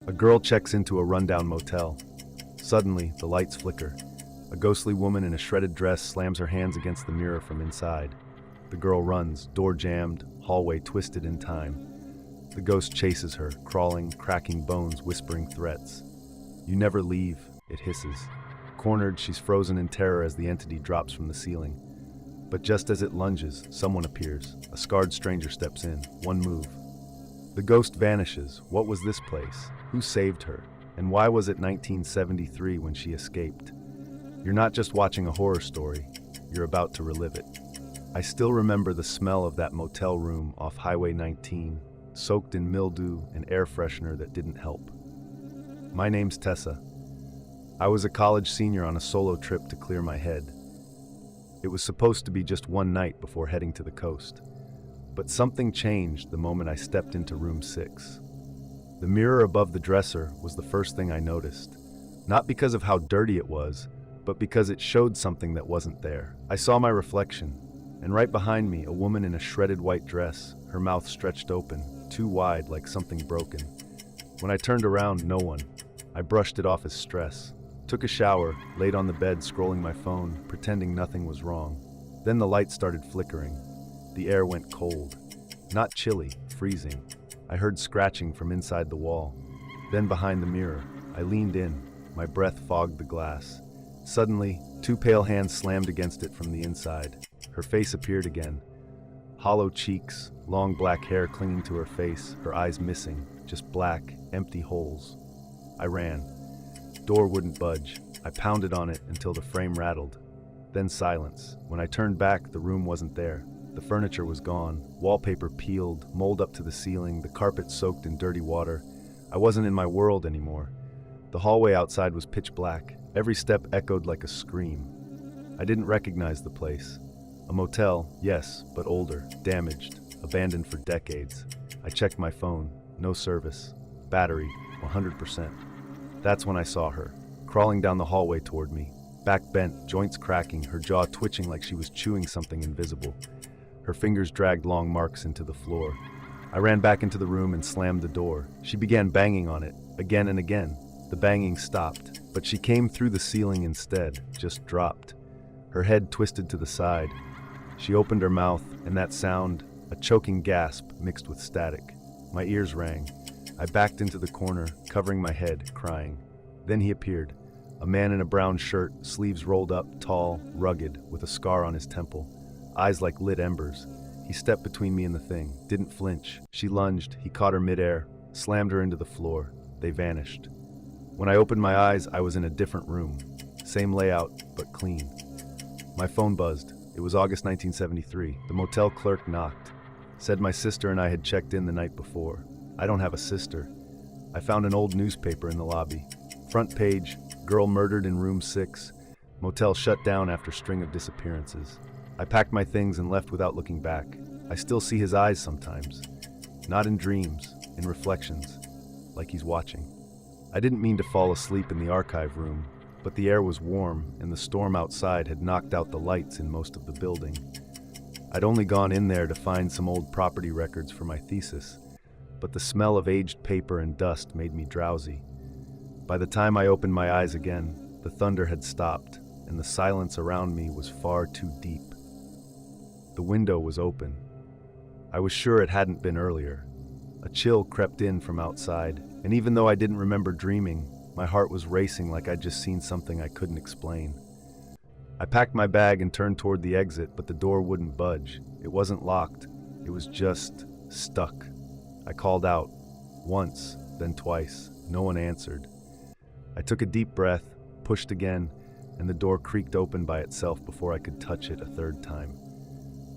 A girl checks into a rundown motel. Suddenly, the lights flicker. A ghostly woman in a shredded dress slams her hands against the mirror from inside. The girl runs, door jammed, hallway twisted in time. The ghost chases her, crawling, cracking bones, whispering threats. "You never leave," it hisses. Cornered, she's frozen in terror as the entity drops from the ceiling. But just as it lunges, someone appears. A scarred stranger steps in. One move. The ghost vanishes. What was this place? Who saved her? And why was it 1973 when she escaped? You're not just watching a horror story, you're about to relive it. I still remember the smell of that motel room off Highway 19, soaked in mildew and air freshener that didn't help. My name's Tessa. I was a college senior on a solo trip to clear my head. It was supposed to be just one night before heading to the coast. But something changed the moment I stepped into room 6. The mirror above the dresser was the first thing I noticed. Not because of how dirty it was, but because it showed something that wasn't there. I saw my reflection, and right behind me, a woman in a shredded white dress, her mouth stretched open, too wide like something broken. When I turned around, no one. I brushed it off as stress. Took a shower, laid on the bed scrolling my phone, pretending nothing was wrong. Then the light started flickering. The air went cold. Not chilly, freezing. I heard scratching from inside the wall. Then behind the mirror, I leaned in. My breath fogged the glass. Suddenly, 2 pale hands slammed against it from the inside. Her face appeared again. Hollow cheeks, long black hair clinging to her face, her eyes missing, just black, empty holes. I ran. Door wouldn't budge. I pounded on it until the frame rattled. Then silence. When I turned back, the room wasn't there. The furniture was gone, wallpaper peeled, mold up to the ceiling, the carpet soaked in dirty water. I wasn't in my world anymore. The hallway outside was pitch black. Every step echoed like a scream. I didn't recognize the place. A motel, yes, but older, damaged, abandoned for decades. I checked my phone. No service. Battery, 100%. That's when I saw her, crawling down the hallway toward me. Back bent, joints cracking, her jaw twitching like she was chewing something invisible. Her fingers dragged long marks into the floor. I ran back into the room and slammed the door. She began banging on it, again and again. The banging stopped, but she came through the ceiling instead, just dropped. Her head twisted to the side. She opened her mouth, and that sound, a choking gasp mixed with static. My ears rang. I backed into the corner, covering my head, crying. Then he appeared. A man in a brown shirt, sleeves rolled up, tall, rugged, with a scar on his temple. Eyes like lit embers. He stepped between me and the thing, didn't flinch. She lunged, he caught her midair, slammed her into the floor. They vanished. When I opened my eyes, I was in a different room. Same layout, but clean. My phone buzzed. It was August 1973. The motel clerk knocked. Said my sister and I had checked in the night before. I don't have a sister. I found an old newspaper in the lobby. Front page, girl murdered in room 6. Motel shut down after string of disappearances. I packed my things and left without looking back. I still see his eyes sometimes. Not in dreams, in reflections, like he's watching. I didn't mean to fall asleep in the archive room, but the air was warm and the storm outside had knocked out the lights in most of the building. I'd only gone in there to find some old property records for my thesis, but the smell of aged paper and dust made me drowsy. By the time I opened my eyes again, the thunder had stopped and the silence around me was far too deep. The window was open. I was sure it hadn't been earlier. A chill crept in from outside, and even though I didn't remember dreaming, my heart was racing like I'd just seen something I couldn't explain. I packed my bag and turned toward the exit, but the door wouldn't budge. It wasn't locked. It was just stuck. I called out, once, then twice. No one answered. I took a deep breath, pushed again, and the door creaked open by itself before I could touch it a third time.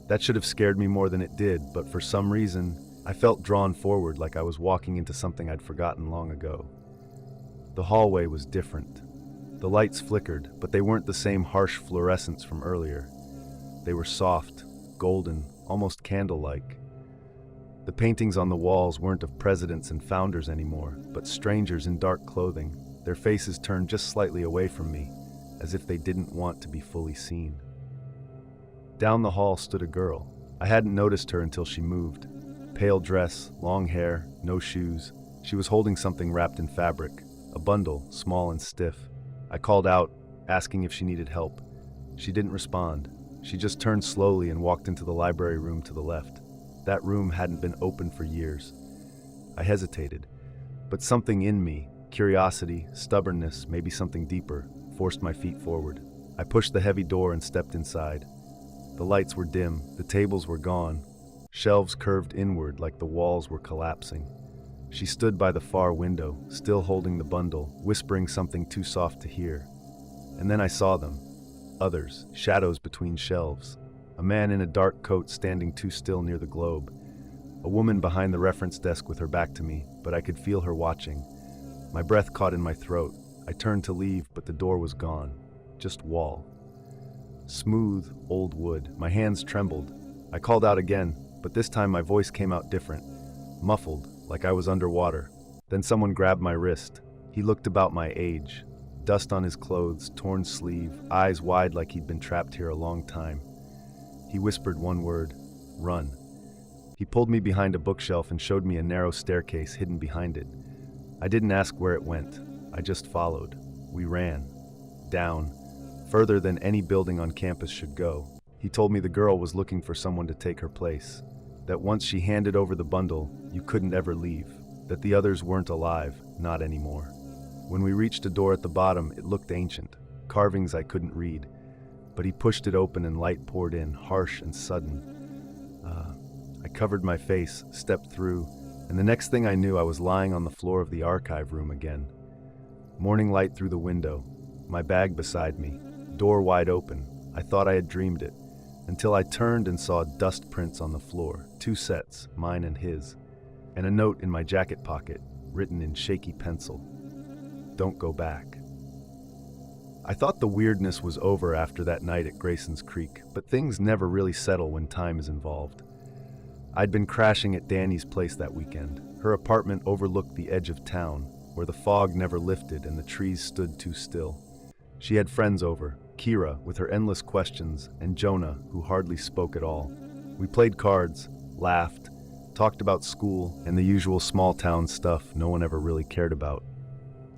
That should have scared me more than it did, but for some reason, I felt drawn forward like I was walking into something I'd forgotten long ago. The hallway was different. The lights flickered, but they weren't the same harsh fluorescence from earlier. They were soft, golden, almost candle-like. The paintings on the walls weren't of presidents and founders anymore, but strangers in dark clothing, their faces turned just slightly away from me, as if they didn't want to be fully seen. Down the hall stood a girl. I hadn't noticed her until she moved. Pale dress, long hair, no shoes, She was holding something wrapped in fabric, a bundle, small and stiff. I called out, asking if she needed help. She didn't respond. She just turned slowly and walked into the library room to the left. That room hadn't been open for years. I hesitated, but something in me, curiosity, stubbornness, maybe something deeper, forced my feet forward. I pushed the heavy door and stepped inside. The lights were dim, the tables were gone. Shelves curved inward like the walls were collapsing. She stood by the far window, still holding the bundle, whispering something too soft to hear. And then I saw them. Others, shadows between shelves. A man in a dark coat standing too still near the globe. A woman behind the reference desk with her back to me, but I could feel her watching. My breath caught in my throat. I turned to leave, but the door was gone. Just wall. Smooth, old wood. My hands trembled. I called out again, but this time my voice came out different. Muffled, like I was underwater. Then someone grabbed my wrist. He looked about my age. Dust on his clothes, torn sleeve, eyes wide like he'd been trapped here a long time. He whispered one word, "Run." He pulled me behind a bookshelf and showed me a narrow staircase hidden behind it. I didn't ask where it went. I just followed. We ran. Down. Further than any building on campus should go. He told me the girl was looking for someone to take her place. That once she handed over the bundle, you couldn't ever leave. That the others weren't alive, not anymore. When we reached a door at the bottom, it looked ancient. Carvings I couldn't read. But he pushed it open and light poured in, harsh and sudden. I covered my face, stepped through, and the next thing I knew I was lying on the floor of the archive room again. Morning light through the window, my bag beside me, door wide open. I thought I had dreamed it, until I turned and saw dust prints on the floor, 2 sets, mine and his, and a note in my jacket pocket, written in shaky pencil. Don't go back. I thought the weirdness was over after that night at Grayson's Creek, but things never really settle when time is involved. I'd been crashing at Danny's place that weekend. Her apartment overlooked the edge of town, where the fog never lifted and the trees stood too still. She had friends over, Kira, with her endless questions, and Jonah, who hardly spoke at all. We played cards, laughed, talked about school, and the usual small-town stuff no one ever really cared about.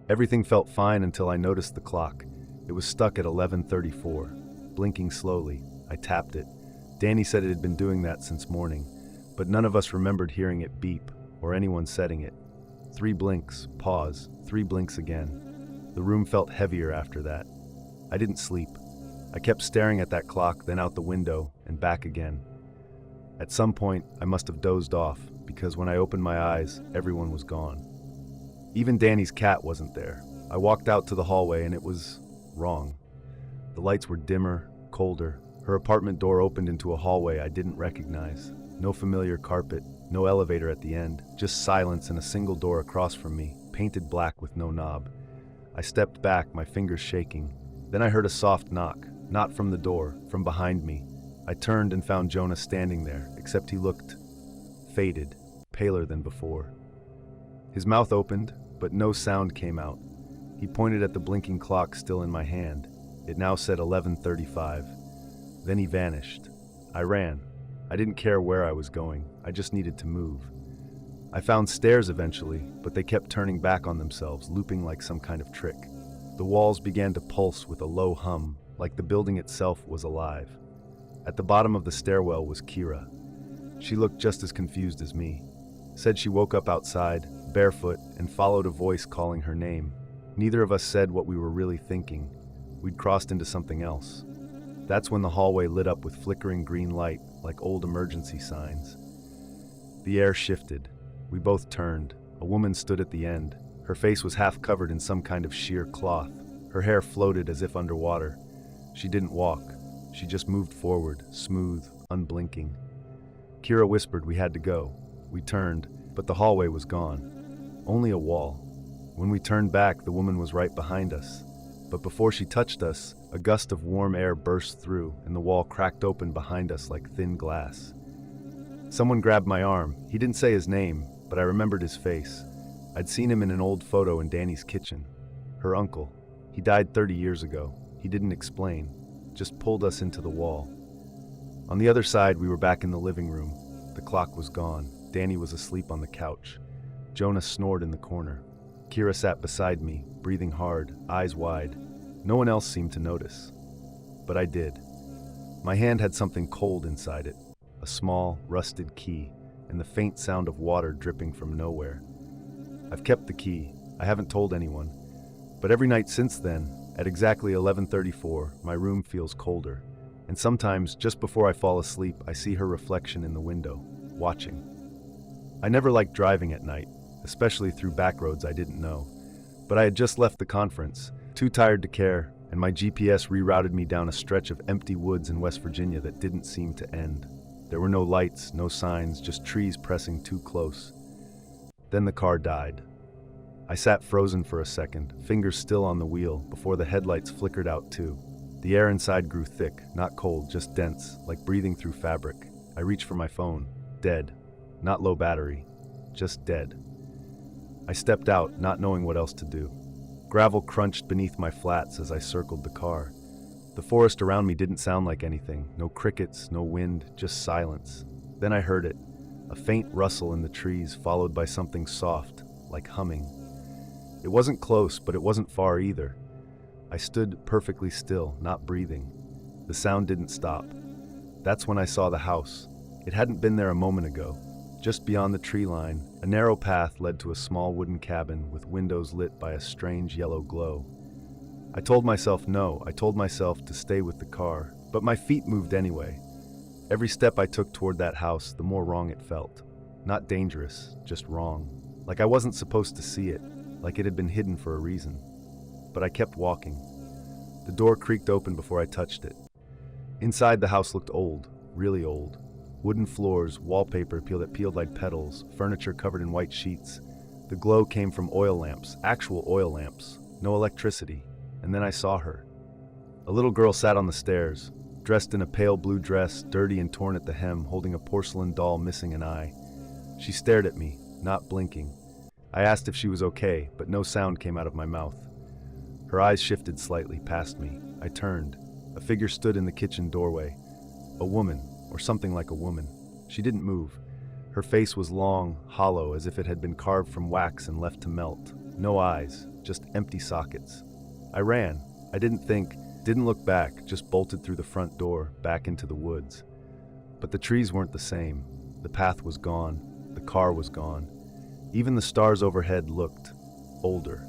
Everything felt fine until I noticed the clock. It was stuck at 11:34, blinking slowly. I tapped it. Danny said it had been doing that since morning, but none of us remembered hearing it beep, or anyone setting it. 3 blinks, pause, 3 blinks again. The room felt heavier after that. I didn't sleep. I kept staring at that clock, then out the window, and back again. At some point, I must have dozed off, because when I opened my eyes, everyone was gone. Even Danny's cat wasn't there. I walked out to the hallway and it was wrong. The lights were dimmer, colder. Her apartment door opened into a hallway I didn't recognize. No familiar carpet, no elevator at the end, just silence and a single door across from me, painted black with no knob. I stepped back, my fingers shaking. Then I heard a soft knock, not from the door, from behind me. I turned and found Jonah standing there, except he looked faded, paler than before. His mouth opened, but no sound came out. He pointed at the blinking clock still in my hand. It now said 11:35. Then he vanished. I ran. I didn't care where I was going. I just needed to move. I found stairs eventually, but they kept turning back on themselves, looping like some kind of trick. The walls began to pulse with a low hum, like the building itself was alive. At the bottom of the stairwell was Kira. She looked just as confused as me. Said she woke up outside, barefoot, and followed a voice calling her name. Neither of us said what we were really thinking. We'd crossed into something else. That's when the hallway lit up with flickering green light, like old emergency signs. The air shifted. We both turned. A woman stood at the end. Her face was half covered in some kind of sheer cloth. Her hair floated as if underwater. She didn't walk. She just moved forward, smooth, unblinking. Kira whispered we had to go. We turned, but the hallway was gone. Only a wall. When we turned back, the woman was right behind us. But before she touched us, a gust of warm air burst through, and the wall cracked open behind us like thin glass. Someone grabbed my arm. He didn't say his name, but I remembered his face. I'd seen him in an old photo in Danny's kitchen. Her uncle. He died 30 years ago. He didn't explain, just pulled us into the wall. On the other side, we were back in the living room. The clock was gone. Danny was asleep on the couch. Jonah snored in the corner. Kira sat beside me, breathing hard, eyes wide. No one else seemed to notice. But I did. My hand had something cold inside it, a small, rusted key, and the faint sound of water dripping from nowhere. I've kept the key. I haven't told anyone. But every night since then, at exactly 11:34, my room feels colder. And sometimes, just before I fall asleep, I see her reflection in the window, watching. I never liked driving at night, especially through back roads I didn't know. But I had just left the conference, too tired to care, and my GPS rerouted me down a stretch of empty woods in West Virginia that didn't seem to end. There were no lights, no signs, just trees pressing too close. Then the car died. I sat frozen for a second, fingers still on the wheel, before the headlights flickered out too. The air inside grew thick, not cold, just dense, like breathing through fabric. I reached for my phone. Dead. Not low battery. Just dead. I stepped out, not knowing what else to do. Gravel crunched beneath my flats as I circled the car. The forest around me didn't sound like anything. No crickets, no wind, just silence. Then I heard it. A faint rustle in the trees, followed by something soft, like humming. It wasn't close, but it wasn't far either. I stood perfectly still, not breathing. The sound didn't stop. That's when I saw the house. It hadn't been there a moment ago. Just beyond the tree line, a narrow path led to a small wooden cabin with windows lit by a strange yellow glow. I told myself no, I told myself to stay with the car, but my feet moved anyway. Every step I took toward that house, the more wrong it felt. Not dangerous, just wrong. Like I wasn't supposed to see it, like it had been hidden for a reason. But I kept walking. The door creaked open before I touched it. Inside, the house looked old, really old. Wooden floors, wallpaper that peeled like petals, furniture covered in white sheets. The glow came from oil lamps, actual oil lamps, no electricity. And then I saw her. A little girl sat on the stairs, dressed in a pale blue dress, dirty and torn at the hem, holding a porcelain doll missing an eye. She stared at me, not blinking. I asked if she was okay, but no sound came out of my mouth. Her eyes shifted slightly past me. I turned. A figure stood in the kitchen doorway. A woman, or something like a woman. She didn't move. Her face was long, hollow, as if it had been carved from wax and left to melt. No eyes, just empty sockets. I ran. I didn't think, didn't look back, just bolted through the front door, back into the woods. But the trees weren't the same. The path was gone. The car was gone. Even the stars overhead looked older.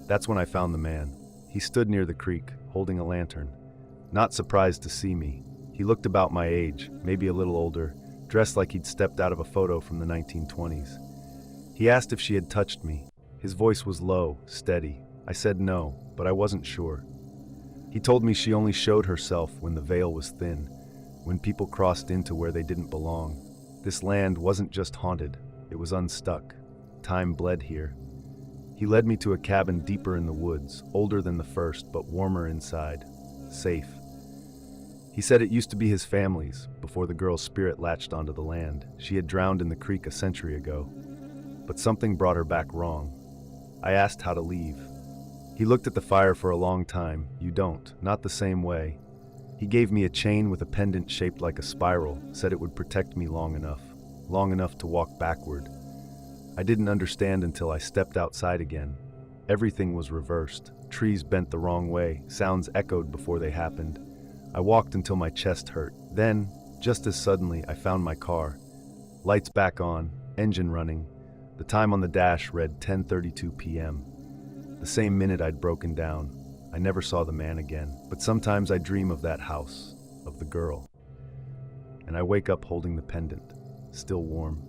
That's when I found the man. He stood near the creek, holding a lantern. Not surprised to see me. He looked about my age, maybe a little older, dressed like he'd stepped out of a photo from the 1920s. He asked if she had touched me. His voice was low, steady. I said no, but I wasn't sure. He told me she only showed herself when the veil was thin, when people crossed into where they didn't belong. This land wasn't just haunted, it was unstuck. Time bled here. He led me to a cabin deeper in the woods, older than the first, but warmer inside. Safe. He said it used to be his family's, before the girl's spirit latched onto the land. She had drowned in the creek a century ago. But something brought her back wrong. I asked how to leave. He looked at the fire for a long time. You don't, not the same way. He gave me a chain with a pendant shaped like a spiral, said it would protect me long enough to walk backward. I didn't understand until I stepped outside again. Everything was reversed. Trees bent the wrong way, sounds echoed before they happened. I walked until my chest hurt. Then, just as suddenly, I found my car. Lights back on, engine running. The time on the dash read 10:32 p.m. The same minute I'd broken down. I never saw the man again, but sometimes I dream of that house, of the girl. And I wake up holding the pendant, still warm.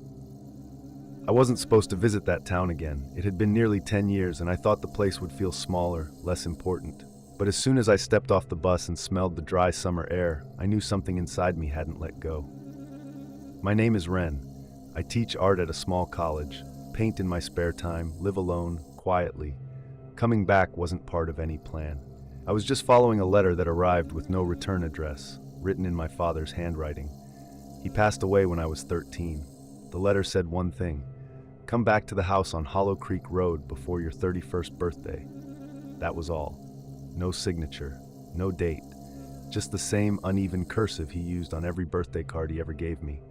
I wasn't supposed to visit that town again. It had been nearly 10 years, and I thought the place would feel smaller, less important. But as soon as I stepped off the bus and smelled the dry summer air, I knew something inside me hadn't let go. My name is Ren. I teach art at a small college, paint in my spare time, live alone, quietly. Coming back wasn't part of any plan. I was just following a letter that arrived with no return address, written in my father's handwriting. He passed away when I was 13. The letter said one thing: come back to the house on Hollow Creek Road before your 31st birthday. That was all. No signature, no date, just the same uneven cursive he used on every birthday card he ever gave me.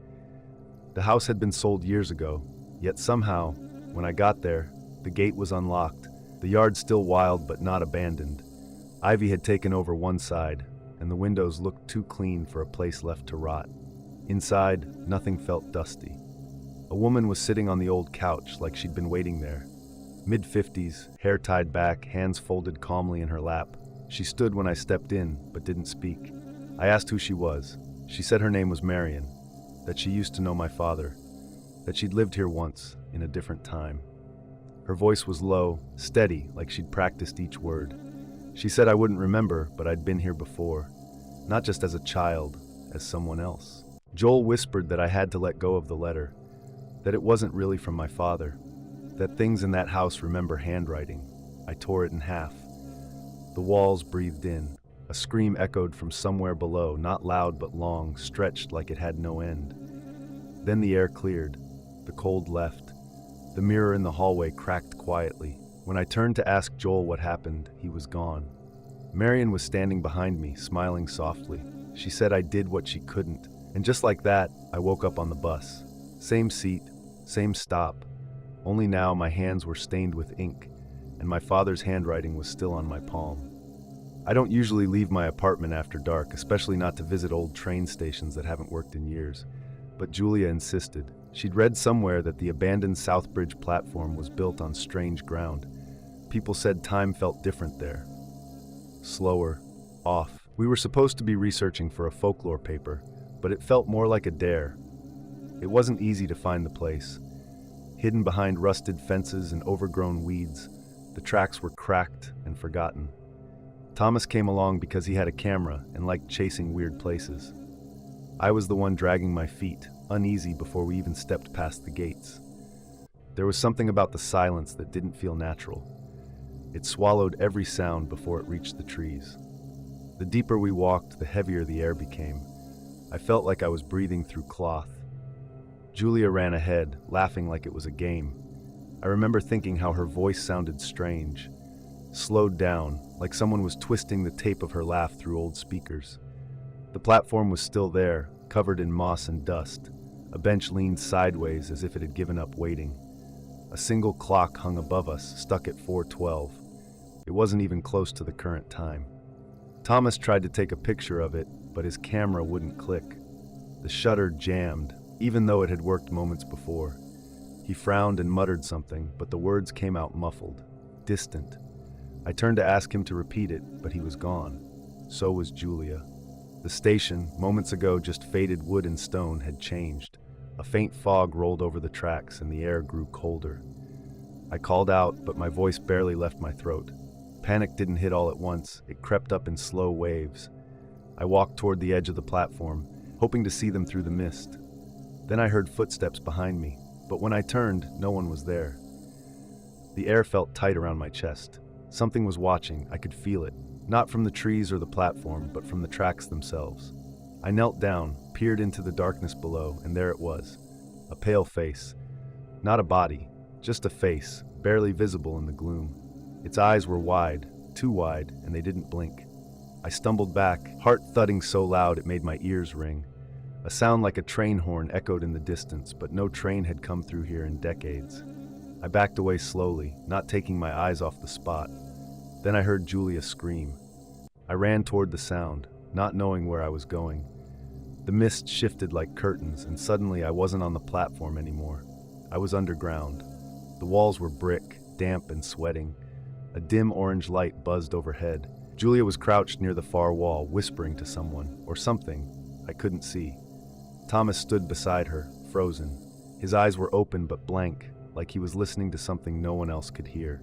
The house had been sold years ago, yet somehow, When I got there, the gate was unlocked, the yard still wild but not abandoned. Ivy had taken over one side, and the windows looked too clean for a place left to rot. Inside, nothing felt dusty. A woman was sitting on the old couch like she'd been waiting there. Mid-50s, hair tied back, hands folded calmly in her lap. She stood when I stepped in, but didn't speak. I asked who she was. She said her name was Marion, that she used to know my father, that she'd lived here once, in a different time. Her voice was low, steady, like she'd practiced each word. She said I wouldn't remember, but I'd been here before. Not just as a child, as someone else. Joel whispered that I had to let go of the letter, that it wasn't really from my father, that things in that house remember handwriting. I tore it in half. The walls breathed in. A scream echoed from somewhere below, not loud but long, stretched like it had no end. Then the air cleared. The cold left. The mirror in the hallway cracked quietly. When I turned to ask Joel what happened, he was gone. Marion was standing behind me, smiling softly. She said I did what she couldn't. And just like that, I woke up on the bus. Same seat, same stop. Only now my hands were stained with ink, and my father's handwriting was still on my palm. I don't usually leave my apartment after dark, especially not to visit old train stations that haven't worked in years. But Julia insisted. She'd read somewhere that the abandoned Southbridge platform was built on strange ground. People said time felt different there. Slower, off. We were supposed to be researching for a folklore paper, but it felt more like a dare. It wasn't easy to find the place. Hidden behind rusted fences and overgrown weeds, the tracks were cracked and forgotten. Thomas came along because he had a camera and liked chasing weird places. I was the one dragging my feet, uneasy before we even stepped past the gates. There was something about the silence that didn't feel natural. It swallowed every sound before it reached the trees. The deeper we walked, the heavier the air became. I felt like I was breathing through cloth. Julia ran ahead, laughing like it was a game. I remember thinking how her voice sounded strange, slowed down, like someone was twisting the tape of her laugh through old speakers. The platform was still there, covered in moss and dust. A bench leaned sideways as if it had given up waiting. A single clock hung above us, stuck at 4:12. It wasn't even close to the current time. Thomas tried to take a picture of it, but his camera wouldn't click. The shutter jammed, even though it had worked moments before. He frowned and muttered something, but the words came out muffled, distant. I turned to ask him to repeat it, but he was gone. So was Julia. The station, moments ago just faded wood and stone, had changed. A faint fog rolled over the tracks and the air grew colder. I called out, but my voice barely left my throat. Panic didn't hit all at once. It crept up in slow waves. I walked toward the edge of the platform, hoping to see them through the mist. Then I heard footsteps behind me, but when I turned, no one was there. The air felt tight around my chest. Something was watching. I could feel it, not from the trees or the platform, but from the tracks themselves. I knelt down, peered into the darkness below, and there it was. A pale face. Not a body, just a face, barely visible in the gloom. Its eyes were wide, too wide, and they didn't blink. I stumbled back, heart thudding so loud it made my ears ring. A sound like a train horn echoed in the distance, but no train had come through here in decades. I backed away slowly, not taking my eyes off the spot. Then I heard Julia scream. I ran toward the sound, not knowing where I was going. The mist shifted like curtains, and suddenly I wasn't on the platform anymore. I was underground. The walls were brick, damp and sweating. A dim orange light buzzed overhead. Julia was crouched near the far wall, whispering to someone, or something. I couldn't see. Thomas stood beside her, frozen. His eyes were open but blank, like he was listening to something no one else could hear.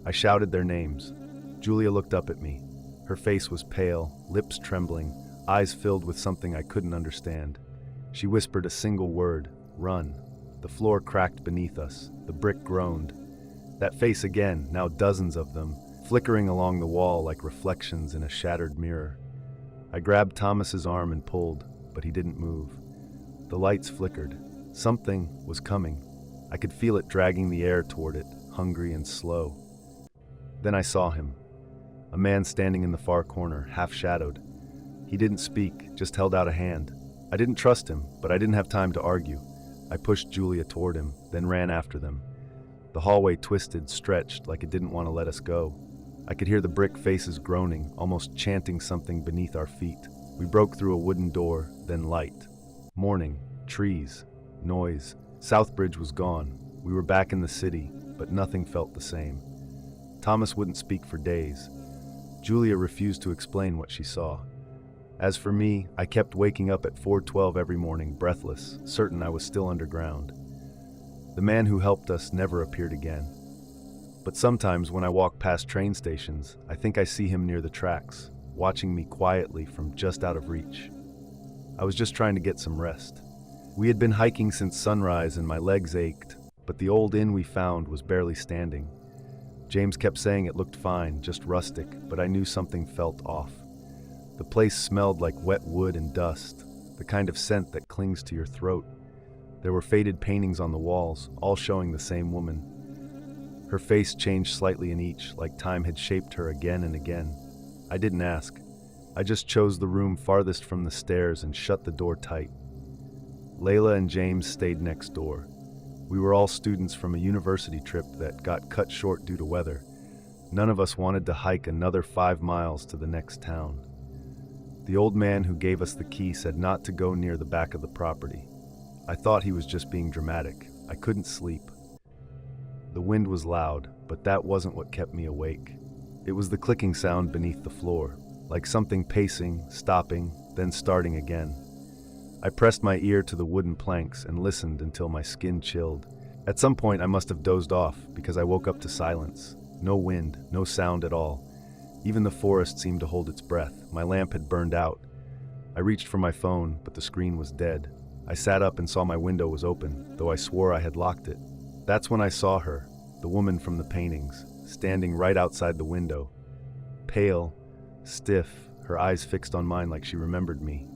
I shouted their names. Julia looked up at me. Her face was pale, lips trembling, eyes filled with something I couldn't understand. She whispered a single word, "Run." The floor cracked beneath us. The brick groaned. That face again, now dozens of them, flickering along the wall like reflections in a shattered mirror. I grabbed Thomas's arm and pulled, but he didn't move. The lights flickered. Something was coming. I could feel it dragging the air toward it, hungry and slow. Then I saw him. A man standing in the far corner, half-shadowed. He didn't speak, just held out a hand. I didn't trust him, but I didn't have time to argue. I pushed Julia toward him, then ran after them. The hallway twisted, stretched, like it didn't want to let us go. I could hear the brick faces groaning, almost chanting something beneath our feet. We broke through a wooden door, then light. Morning, trees, noise. Southbridge was gone. We were back in the city, but nothing felt the same. Thomas wouldn't speak for days. Julia refused to explain what she saw. As for me, I kept waking up at 4:12 every morning, breathless, certain I was still underground. The man who helped us never appeared again. But sometimes when I walk past train stations, I think I see him near the tracks, watching me quietly from just out of reach. I was just trying to get some rest. We had been hiking since sunrise and my legs ached, but the old inn we found was barely standing. James kept saying it looked fine, just rustic, but I knew something felt off. The place smelled like wet wood and dust, the kind of scent that clings to your throat. There were faded paintings on the walls, all showing the same woman. Her face changed slightly in each, like time had shaped her again and again. I didn't ask. I just chose the room farthest from the stairs and shut the door tight. Layla and James stayed next door. We were all students from a university trip that got cut short due to weather. None of us wanted to hike another 5 miles to the next town. The old man who gave us the key said not to go near the back of the property. I thought he was just being dramatic. I couldn't sleep. The wind was loud, but that wasn't what kept me awake. It was the clicking sound beneath the floor, like something pacing, stopping, then starting again. I pressed my ear to the wooden planks and listened until my skin chilled. At some point I must have dozed off because I woke up to silence. No wind, no sound at all. Even the forest seemed to hold its breath. My lamp had burned out. I reached for my phone, but the screen was dead. I sat up and saw my window was open, though I swore I had locked it. That's when I saw her, the woman from the paintings, standing right outside the window. Pale, stiff, her eyes fixed on mine like she remembered me.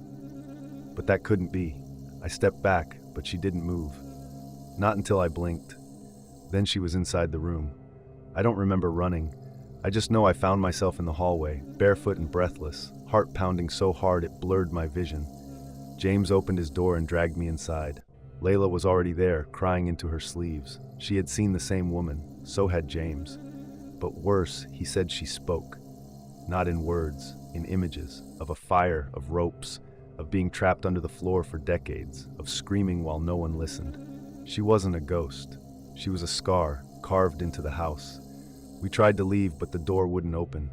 But that couldn't be. I stepped back, but she didn't move. Not until I blinked. Then she was inside the room. I don't remember running. I just know I found myself in the hallway, barefoot and breathless, heart pounding so hard it blurred my vision. James opened his door and dragged me inside. Layla was already there, crying into her sleeves. She had seen the same woman, so had James. But worse, he said she spoke. Not in words, in images, of a fire, of ropes, of being trapped under the floor for decades, of screaming while no one listened. She wasn't a ghost. She was a scar, carved into the house. We tried to leave, but the door wouldn't open.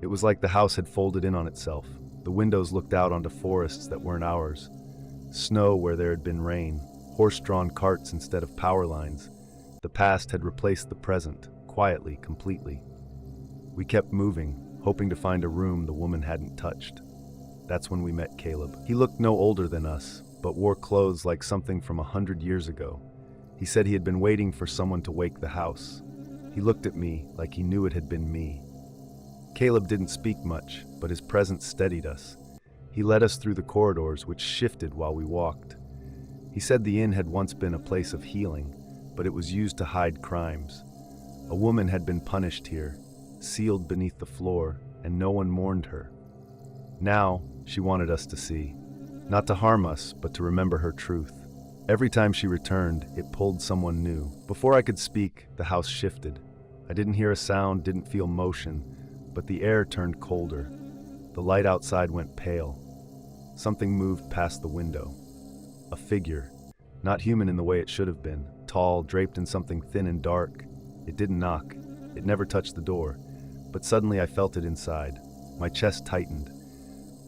It was like the house had folded in on itself. The windows looked out onto forests that weren't ours. Snow where there had been rain, horse-drawn carts instead of power lines. The past had replaced the present, quietly, completely. We kept moving, hoping to find a room the woman hadn't touched. That's when we met Caleb. He looked no older than us, but wore clothes like something from 100 years ago. He said he had been waiting for someone to wake the house. He looked at me like he knew it had been me. Caleb didn't speak much, but his presence steadied us. He led us through the corridors, which shifted while we walked. He said the inn had once been a place of healing, but it was used to hide crimes. A woman had been punished here, sealed beneath the floor, and no one mourned her. Now, she wanted us to see. Not to harm us, but to remember her truth. Every time she returned, it pulled someone new. Before I could speak, the house shifted. I didn't hear a sound, didn't feel motion, but the air turned colder. The light outside went pale. Something moved past the window. A figure. Not human in the way it should have been. Tall, draped in something thin and dark. It didn't knock. It never touched the door. But suddenly I felt it inside. My chest tightened.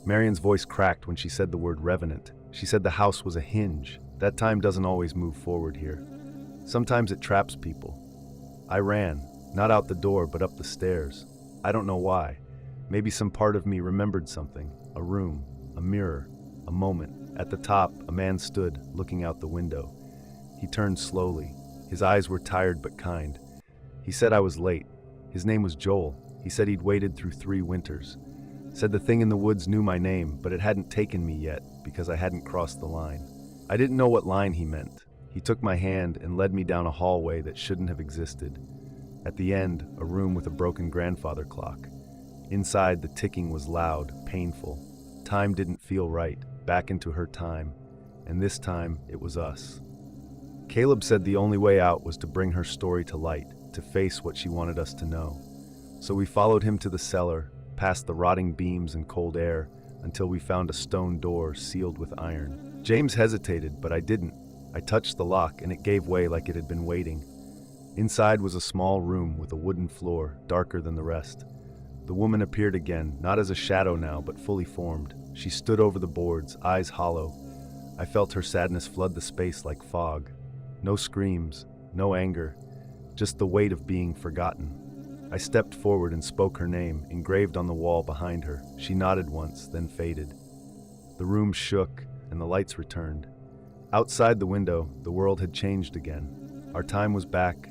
Marion's voice cracked when she said the word revenant. She said the house was a hinge. That time doesn't always move forward here. Sometimes it traps people. I ran, not out the door, but up the stairs. I don't know why. Maybe some part of me remembered something. A room, a mirror, a moment. At the top, a man stood, looking out the window. He turned slowly. His eyes were tired but kind. He said I was late. His name was Joel. He said he'd waited through 3 winters. Said the thing in the woods knew my name, but it hadn't taken me yet because I hadn't crossed the line. I didn't know what line he meant. He took my hand and led me down a hallway that shouldn't have existed. At the end, a room with a broken grandfather clock. Inside, the ticking was loud, painful. Time didn't feel right, back into her time. And this time, it was us. Caleb said the only way out was to bring her story to light, to face what she wanted us to know. So we followed him to the cellar, past the rotting beams and cold air, until we found a stone door sealed with iron. James hesitated, but I didn't. I touched the lock and it gave way like it had been waiting. Inside was a small room with a wooden floor, darker than the rest. The woman appeared again, not as a shadow now, but fully formed. She stood over the boards, eyes hollow. I felt her sadness flood the space like fog. No screams, no anger, just the weight of being forgotten. I stepped forward and spoke her name, engraved on the wall behind her. She nodded once, then faded. The room shook, and the lights returned. Outside the window, the world had changed again. Our time was back,